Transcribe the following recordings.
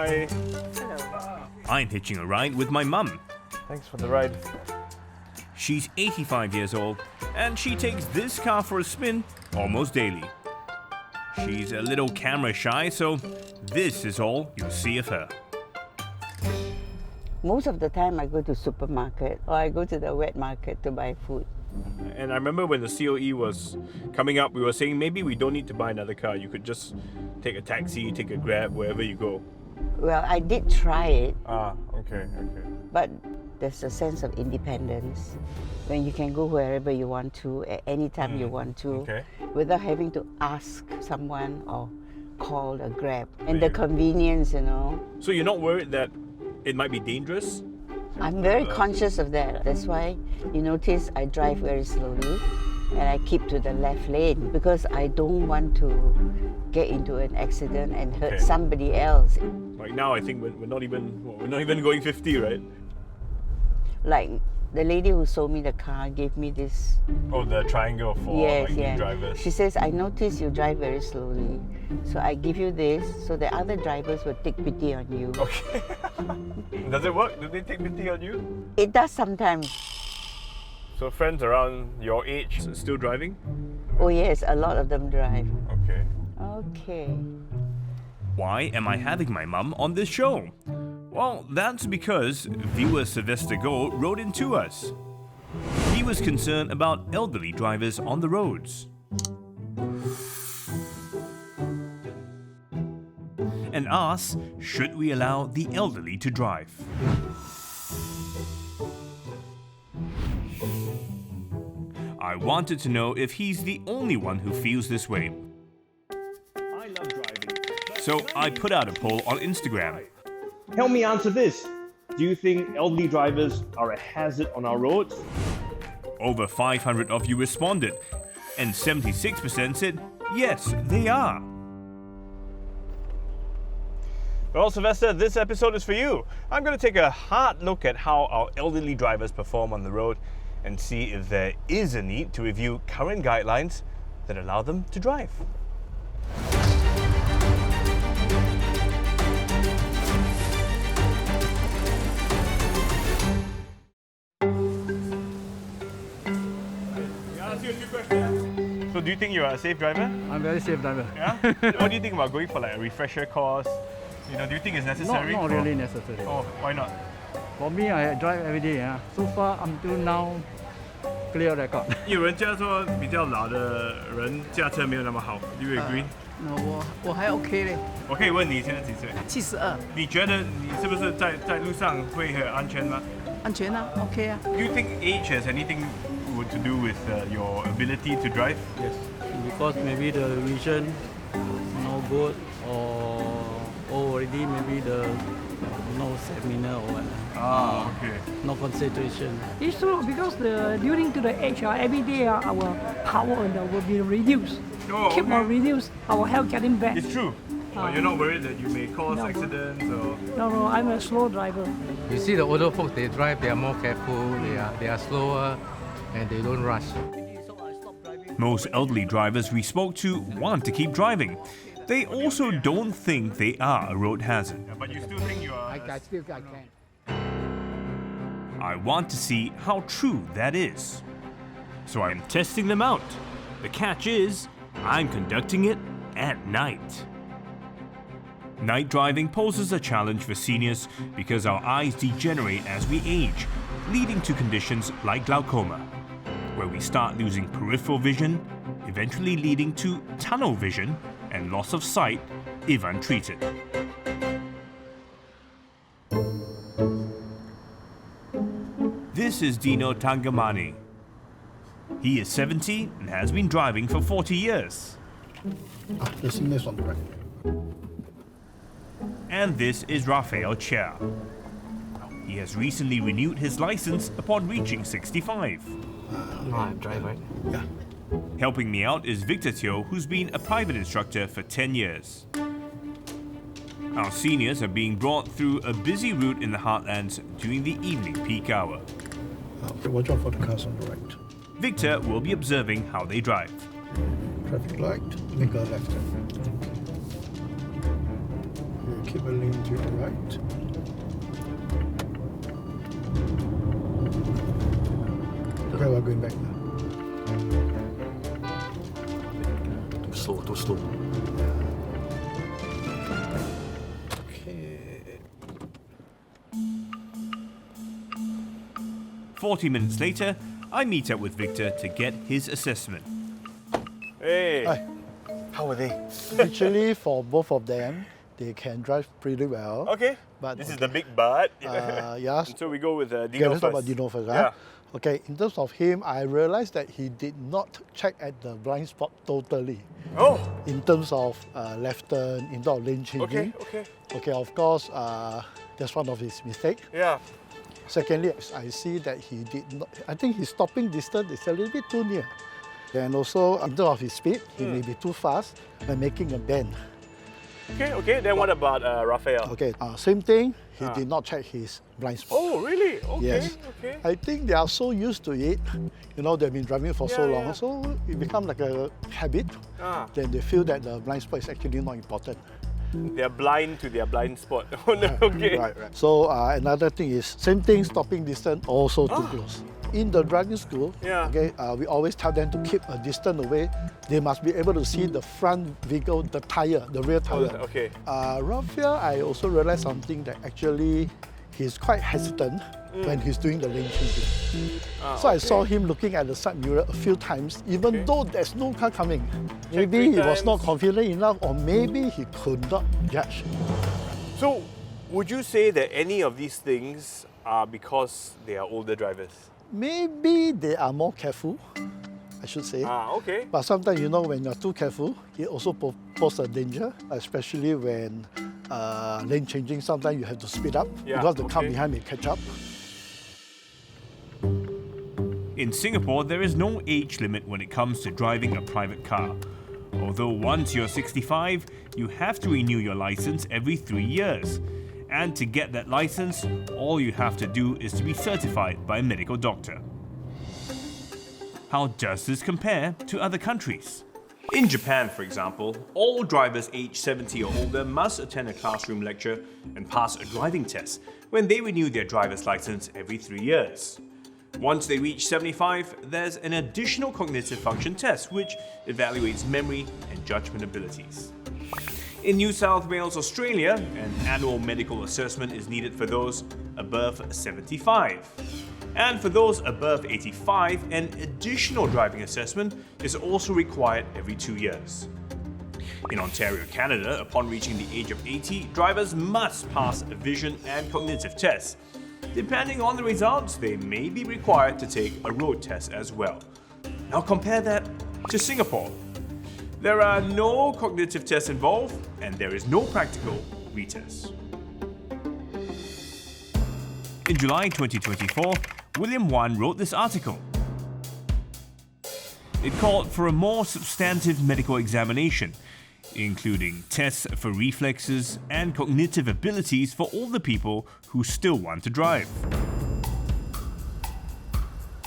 Hi. Hello. I'm hitching a ride with my mum. Thanks for the ride. She's 85 years old, and she takes this car for a spin almost daily. She's a little camera shy, so this is all you'll see of her. Most of the time I go to supermarket or I go to the wet market to buy food. And I remember when the COE was coming up, we were saying maybe we don't need to buy another car. You could just take a taxi, take a Grab, wherever you go. Well, I did try it, Okay. but there's a sense of independence when you can go wherever you want to, at any time you want to, Okay. without having to ask someone or call a Grab. And the convenience, you know. So you're not worried that it might be dangerous? I'm very conscious of that. That's why you notice I drive very slowly and I keep to the left lane because I don't want to get into an accident and hurt somebody else. Right now, I think we're not even going 50, right? Like the lady who sold me the car gave me this. Oh, the triangle for new drivers. She says, I notice you drive very slowly, so I give you this so the other drivers will take pity on you. Okay. Does it work? Do they take pity on you? It does sometimes. So friends around your age still driving? Oh yes, a lot of them drive. Okay. Okay. Why am I having my mum on this show? Well, that's because viewer Sylvester Go wrote in to us. He was concerned about elderly drivers on the roads and asked, should we allow the elderly to drive? I wanted to know if he's the only one who feels this way. I love driving. So I put out a poll on Instagram. Help me answer this. Do you think elderly drivers are a hazard on our roads? Over 500 of you responded, and 76% said, yes, they are. Well, Sylvester, this episode is for you. I'm going to take a hard look at how our elderly drivers perform on the road and see if there is a need to review current guidelines that allow them to drive. So do you think you're a safe driver? I'm a very safe driver. Yeah? What do you think about going for like a refresher course? You know, do you think it's necessary? Not really necessary. Oh, why not? For me, I drive every day. So far, until now, clear record. 有人家说比较老的人驾车没有那么好 ，Do you agree？ 我还 OK 嘞，我可以问你现在几岁？ 72，你觉得你是不是在路上会很安全吗安全啊 ，OK 啊。 ？Do you think age has anything to do with your ability to drive? Yes, because maybe the vision no good or already maybe the no stamina or what. Okay. No concentration. It's true because during to the age, every day our power will be reduced. Keep on reduced, our health getting bad. It's true. But you're not worried that you may cause accidents or? No, I'm a slow driver. You see the older folks, they drive, they are more careful, they are slower, and they don't rush. Most elderly drivers we spoke to want to keep driving. They also don't think they are a road hazard. Yeah, but you still think you are? I can. I want to see how true that is. So I'm testing them out. The catch is, I'm conducting it at night. Night driving poses a challenge for seniors because our eyes degenerate as we age, leading to conditions like glaucoma, where we start losing peripheral vision, eventually leading to tunnel vision and loss of sight if untreated. This is Dino Tangamani. He is 70 and has been driving for 40 years. The signals on the right. And this is Raphael Chia. He has recently renewed his license upon reaching 65. No, I drive, right? Yeah. Helping me out is Victor Teo, who's been a private instructor for 10 years. Our seniors are being brought through a busy route in the heartlands during the evening peak hour. Okay, watch out for the cars on the right. Victor will be observing how they drive. Traffic light, make a left turn. Okay. You keep Keep a lane to the right. Okay, we're going back now. Too slow, too slow. Okay. 40 minutes later, I meet up with Victor to get his assessment. Hey, Hi. how are they? Actually, for both of them, they can drive pretty well. Okay, But this is the big butt. yes. And so we go with Dino Okay, let's talk about first. Dino first. Yeah. Okay, in terms of him, I realized that he did not check at the blind spot totally. Oh, In terms of left turn, in terms of lane changing. okay. Okay, of course, that's one of his mistakes. Yeah. Secondly, I see that he did not, I think his stopping distance is a little bit too near. And also, in terms of his speed, he may be too fast when making a bend. Okay. Then what about Raphael? Okay, same thing, he did not check his blind spot. Oh, really? Okay. Yes. Okay. I think they are so used to it, they've been driving for so Yeah, long, yeah. so it becomes like a habit. Then they feel that the blind spot is actually not important. They're blind to their blind spot. Oh no. Okay. Right. So another thing is, same thing, stopping distance also too close. In the driving school, Yeah. we always tell them to keep a distance away. They must be able to see the front vehicle, the tire, the rear tire. Okay. Raphael, I also realized something that actually he's quite hesitant when he's doing the lane changing. So I saw him looking at the side mirror a few times, even though there's no car coming. Maybe he was not confident enough, or maybe he could not judge. So, would you say that any of these things are because they are older drivers? Maybe they are more careful, I should say. Okay. But sometimes, when you're too careful, it also poses a danger, especially when lane changing. Sometimes you have to speed up because the car behind may catch up. In Singapore, there is no age limit when it comes to driving a private car. Although once you're 65, you have to renew your license every 3 years. And to get that license, all you have to do is to be certified by a medical doctor. How does this compare to other countries? In Japan, for example, all drivers aged 70 or older must attend a classroom lecture and pass a driving test when they renew their driver's license every 3 years. Once they reach 75, there's an additional cognitive function test which evaluates memory and judgment abilities. In New South Wales, Australia, an annual medical assessment is needed for those above 75. And for those above 85, an additional driving assessment is also required every 2 years. In Ontario, Canada, upon reaching the age of 80, drivers must pass a vision and cognitive tests. Depending on the results, they may be required to take a road test as well. Now compare that to Singapore. There are no cognitive tests involved, and there is no practical retest. In July 2024, William Wan wrote this article. It called for a more substantive medical examination, including tests for reflexes and cognitive abilities for all the people who still want to drive.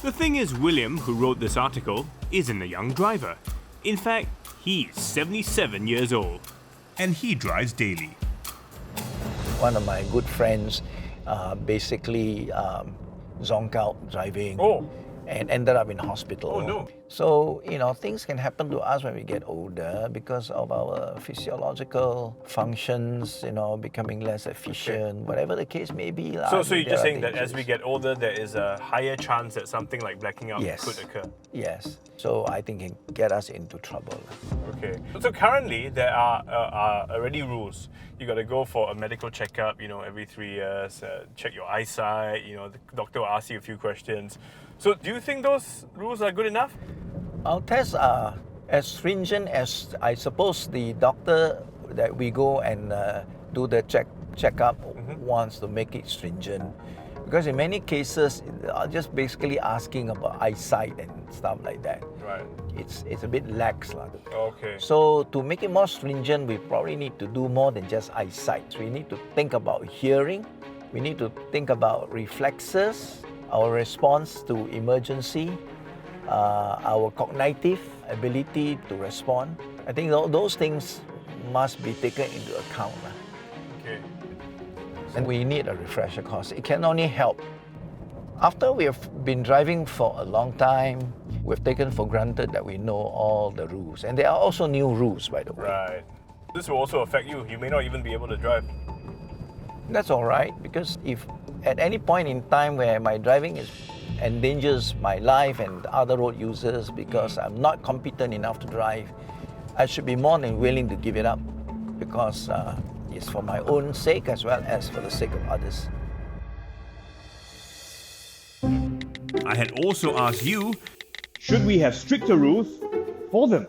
The thing is, William, who wrote this article, isn't a young driver. In fact, he's 77 years old, and he drives daily. One of my good friends basically zonked out driving and ended up in hospital. Oh no. So, things can happen to us when we get older because of our physiological functions, becoming less efficient, whatever the case may be. So you're just saying that as we get older, there is a higher chance that something like blacking out could occur? Yes. So I think it can get us into trouble. Okay. So currently, there are already rules. You got to go for a medical checkup, every 3 years, check your eyesight, the doctor will ask you a few questions. So do you think those rules are good enough? Our tests are as stringent as, I suppose, the doctor that we go and do the checkup wants to make it stringent. Because in many cases, just basically asking about eyesight and stuff like that. Right. It's a bit lax. Okay. So to make it more stringent, we probably need to do more than just eyesight. We need to think about hearing. We need to think about reflexes, our response to emergency, our cognitive ability to respond. I think those things must be taken into account. Okay. And we need a refresher course. It can only help. After we have been driving for a long time, we've taken for granted that we know all the rules. And there are also new rules, by the way. Right. This will also affect you. You may not even be able to drive. That's all right, because if at any point in time where my driving endangers my life and other road users because I'm not competent enough to drive, I should be more than willing to give it up, because it's for my own sake as well as for the sake of others. I had also asked you, Should we have stricter rules for them?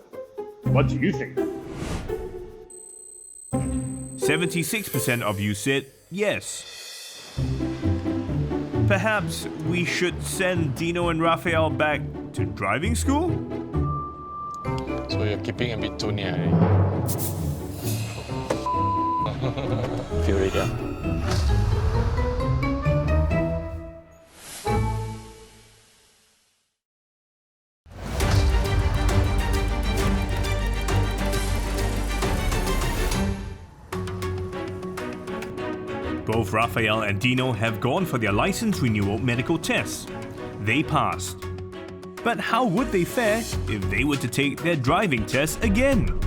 What do you think? 76% of you said yes. Perhaps we should send Dino and Raphael back to driving school? So you're keeping a bit too near. Feel ready? Both Raphael and Dino have gone for their license renewal medical tests. They passed. But how would they fare if they were to take their driving test again?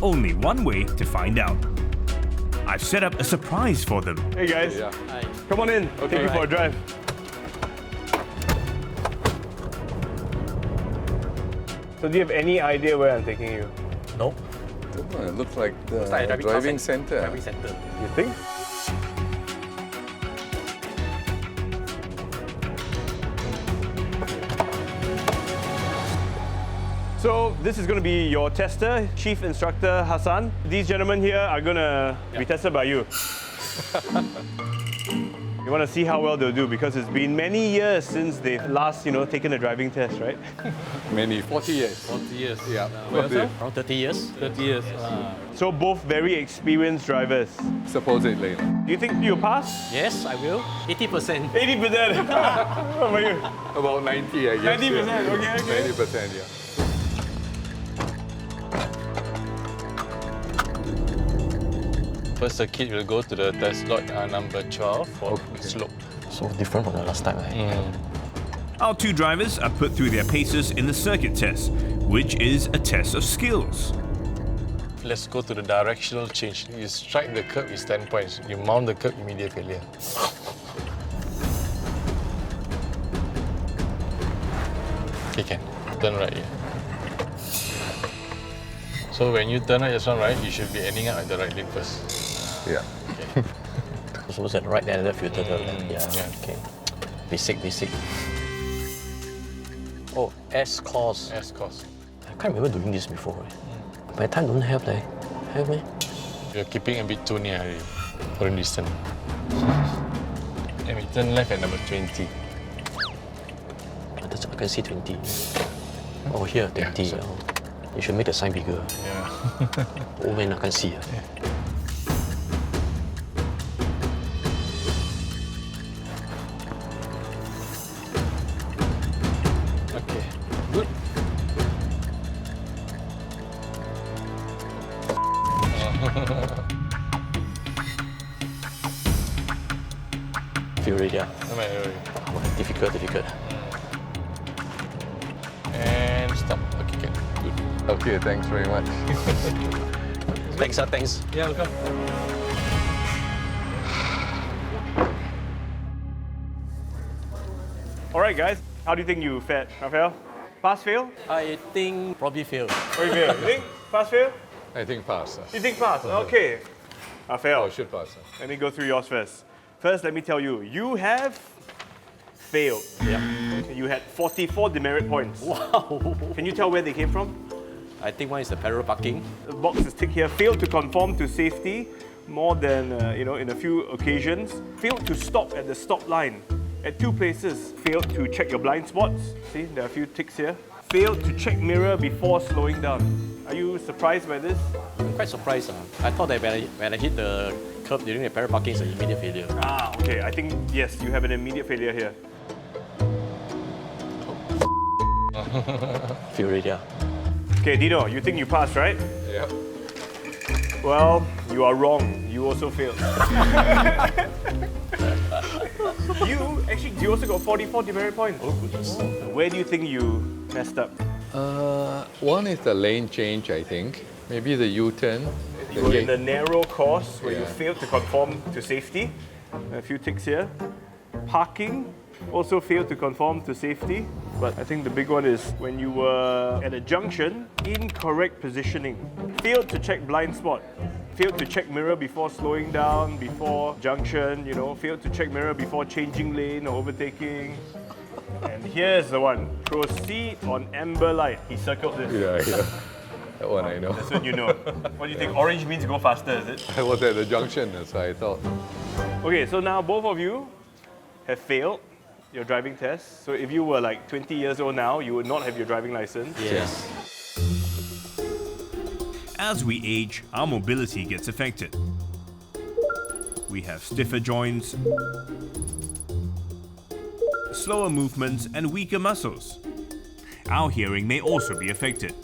Only one way to find out. I've set up a surprise for them. Hey guys, Hi. come on in. I'll take you for a drive. So do you have any idea where I'm taking you? Nope. It looks like the driving center. You think? So this is going to be your tester, Chief Instructor Hassan. These gentlemen here are going to be tested by you. You want to see how well they'll do, because it's been many years since they've last, taken a driving test, right? Many, 40 years. 40 years. Yeah. Around 30 years. 30 years. So both very experienced drivers. Supposedly. Do you think you'll pass? Yes, I will. 80%. 80%. How about you? About 90, I guess. 90%, yeah. okay. 90%, yeah. First, the kid will go to the test slot number 12 for slope. So different from the last time, right? Our two drivers are put through their paces in the circuit test, which is a test of skills. Let's go to the directional change. You strike the curb is 10 points. You mount the curb, immediate failure. Okay, can. Turn right here. So when you turn right, just one right, you should be ending up at the right lane first. Yeah. Okay. So was that right there, left, you turn left? Yeah. Okay. Basic. Oh, S course. S course. I can't remember doing this before. My time don't have that. Have me? You're keeping a bit too near already, for the distance. And we turn left at number 20. I can see 20. Oh, here, 20. Yeah, oh. You should make the sign bigger. Yeah. Oh man, I can see. Okay, good. Feel ready? No matter. Difficult. And stop. Okay, good. Good. Okay, thanks very much. Thanks. Yeah, welcome. All right, guys. How do you think you fared, Raphael? Pass, fail? I think probably fail. Or you fail? You think? Pass, fail? I think pass. You think pass? Okay. Raphael, Oh, should pass. let me go through yours first. First, let me tell you, you have failed. Yeah. You had 44 demerit points. Wow. Can you tell where they came from? I think one is the parallel parking. The box is ticked here. Failed to conform to safety more than, in a few occasions. Failed to stop at the stop line at 2 places. Failed to check your blind spots. See, there are a few ticks here. Failed to check mirror before slowing down. Are you surprised by this? I'm quite surprised. I thought that when I hit the curb during the parallel parking, it's an immediate failure. Ah, okay. I think, yes, you have an immediate failure here. Feel ready? Okay, Dino, you think you passed, right? Yeah. Well, you are wrong. You also failed. You also got 44 demerit points. Oh, goodness. Where do you think you messed up? One is the lane change, I think. Maybe the U-turn. You were in the narrow course where you Yeah. failed to conform to safety. A few ticks here. Parking also failed to conform to safety. But I think the big one is when you were at a junction, incorrect positioning. Failed to check blind spot. Failed to check mirror before slowing down, before junction, failed to check mirror before changing lane or overtaking. And here's the one. Proceed on amber light. He circled this. Yeah. That one I know. That's what you know. What do you think? Orange means go faster, is it? I was at the junction, so I thought. Okay, so now both of you have failed your driving test. So if you were like 20 years old now, you would not have your driving license. Yes. As we age, our mobility gets affected. We have stiffer joints, slower movements, and weaker muscles. Our hearing may also be affected,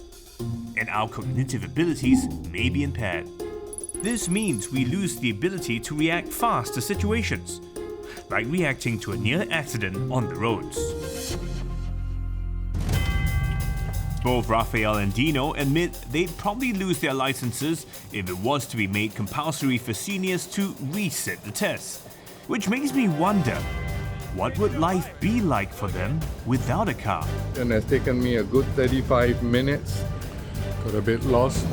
and our cognitive abilities may be impaired. This means we lose the ability to react fast to situations, like reacting to a near accident on the roads. Both Raphael and Dino admit they'd probably lose their licenses if it was to be made compulsory for seniors to resit the test. Which makes me wonder, what would life be like for them without a car? And it's taken me a good 35 minutes. Got a bit lost.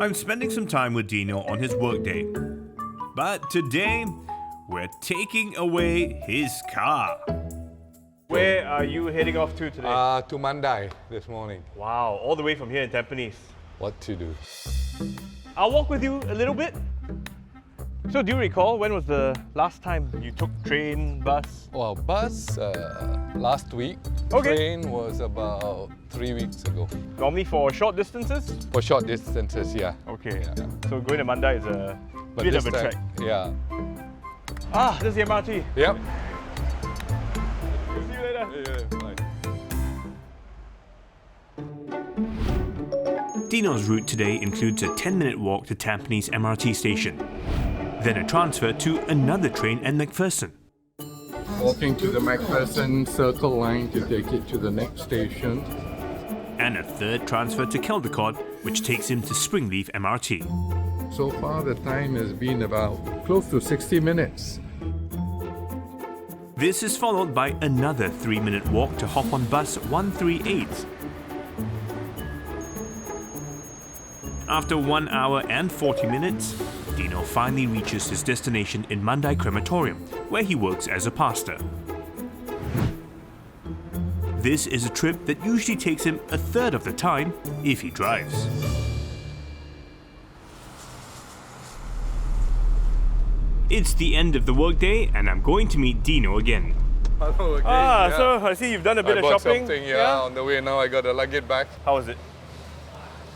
I'm spending some time with Dino on his workday. But today, we're taking away his car. Where are you heading off to today? To Mandai this morning. Wow, all the way from here in Tampines. What to do? I'll walk with you a little bit. So do you recall when was the last time you took train, bus? Well, bus last week. Okay. Train was about 3 weeks ago. Normally for short distances? For short distances, yeah. Okay. Yeah. So going to Mandai is a But bit this of a time, trek. Yeah. Ah, this is the MRT. Yep. See you later. Dino's route today includes a 10-minute walk to Tampines MRT station, then a transfer to another train at McPherson. Walking to the McPherson Circle line to take it to the next station. And a third transfer to Caldecott, which takes him to Springleaf MRT. So far, the time has been about close to 60 minutes. This is followed by another 3-minute walk to hop on bus 138. After 1 hour and 40 minutes, Dino finally reaches his destination in Mandai Crematorium, where he works as a pastor. This is a trip that usually takes him a third of the time if he drives. It's the end of the workday and I'm going to meet Dino again. Hello again. So I see you've done a bit I of bought shopping. something, on the way now. I got to lug it back. How was it?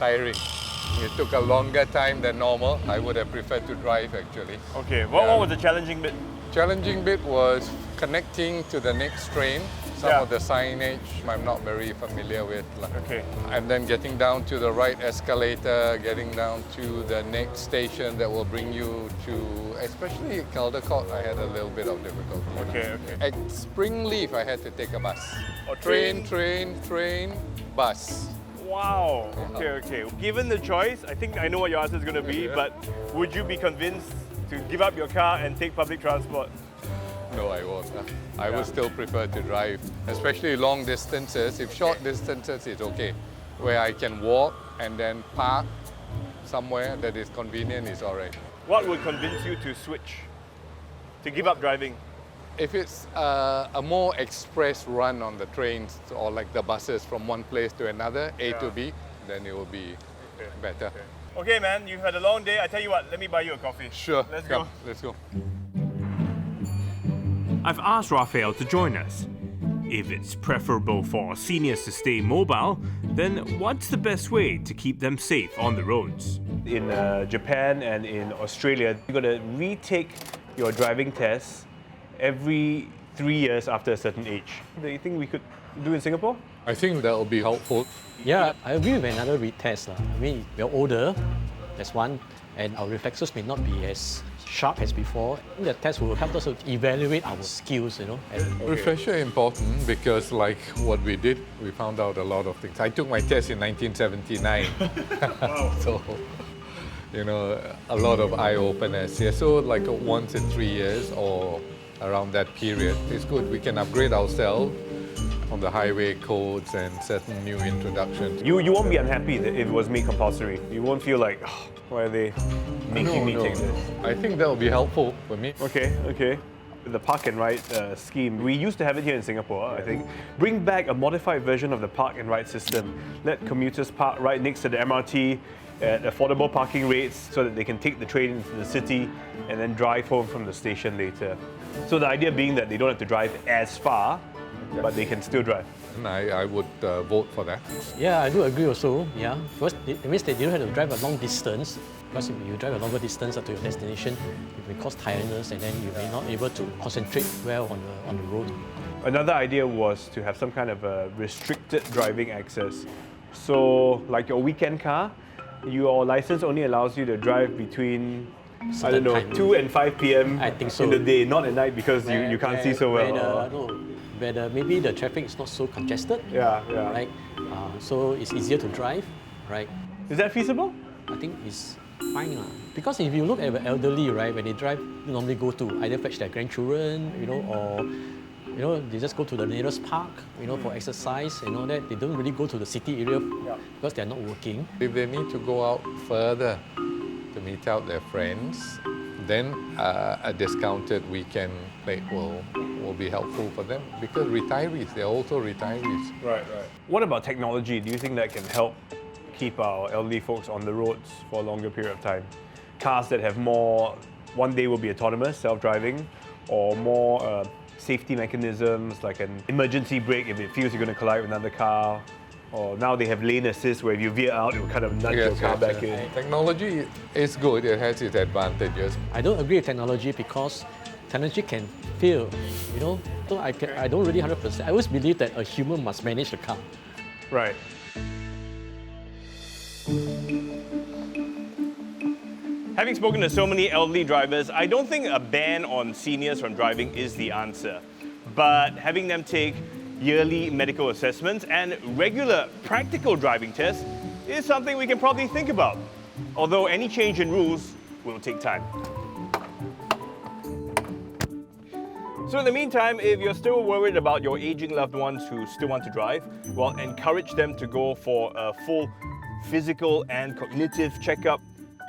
Tiring. It took a longer time than normal. I would have preferred to drive actually. Okay, what was the challenging bit? Challenging bit was connecting to the next train. Some of the signage I'm not very familiar with. Okay. And then getting down to the right escalator, getting down to the next station that will bring you to, especially Caldecott, I had a little bit of difficulty. Okay. At Springleaf, I had to take a bus. Or Train, bus. Wow. Okay. Given the choice, I think I know what your answer is going to be, but would you be convinced to give up your car and take public transport? No, I won't. I would still prefer to drive, especially long distances. If short distances, it's okay. Where I can walk and then park somewhere that is convenient is all right. What would convince you to switch, to give up driving? If it's a more express run on the trains or like the buses from one place to another, A to B, then it will be better. Okay, man, you've had a long day. I tell you what, let me buy you a coffee. Sure. Let's Come, go. Let's go. I've asked Raphael to join us. If it's preferable for seniors to stay mobile, then what's the best way to keep them safe on the roads? In Japan and in Australia, you're going to retake your driving test every 3 years after a certain age. Do you think we could do in Singapore? I think that will be helpful. Yeah, I agree with another retest. I mean, we're older, that's one, and our reflexes may not be as sharp as before. The test will help us to evaluate our skills, you know. Refresher important because like what we did, we found out a lot of things. I took my test in 1979. So, you know, a lot of eye-openers. Yeah, so like once in 3 years or around that period, it's good. We can upgrade ourselves on the highway codes and certain new introductions. You won't be unhappy that if it was made compulsory. You won't feel like, oh, why are they making me take this? I think that will be helpful for me. Okay. The park and ride scheme, we used to have it here in Singapore, I think. Bring back a modified version of the park and ride system. Let commuters park right next to the MRT at affordable parking rates so that they can take the train into the city and then drive home from the station later. So the idea being that they don't have to drive as far, but they can still drive. And I would vote for that. Yeah, I do agree also. Yeah, first it means that you don't have to drive a long distance, because if you drive a longer distance to your destination, it may cause tiredness and then you may not able to concentrate well on the road. Another idea was to have some kind of a restricted driving access. So, like your weekend car, your license only allows you to drive between, I don't know, 2 and 5 p.m. I think so. in the day, not at night because you can't see so well. Where maybe the traffic is not so congested. Yeah. Right. So it's easier to drive, right? Is that feasible? I think it's fine. Because if you look at the elderly, right, when they drive, they normally go to either fetch their grandchildren, or they just go to the nearest park, for exercise and all that. They don't really go to the city area because they're not working. If they need to go out further to meet out their friends, then a discounted weekend plate will be helpful for them because retirees, they're also retirees. Right. What about technology? Do you think that can help keep our elderly folks on the roads for a longer period of time? Cars that have more, one day will be autonomous, self-driving, or more safety mechanisms like an emergency brake if it feels you're going to collide with another car. Or now they have lane assist where if you veer out, it will kind of nudge your car back in. Technology is good, it has its advantages. I don't agree with technology because technology can fail, So I don't really 100%. I always believe that a human must manage the car. Right. Having spoken to so many elderly drivers, I don't think a ban on seniors from driving is the answer. But having them take yearly medical assessments and regular practical driving tests is something we can probably think about. Although any change in rules will take time. So in the meantime, if you're still worried about your aging loved ones who still want to drive, well, encourage them to go for a full physical and cognitive checkup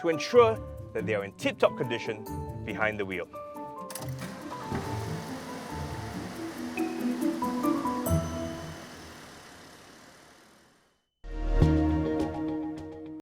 to ensure that they are in tip-top condition behind the wheel.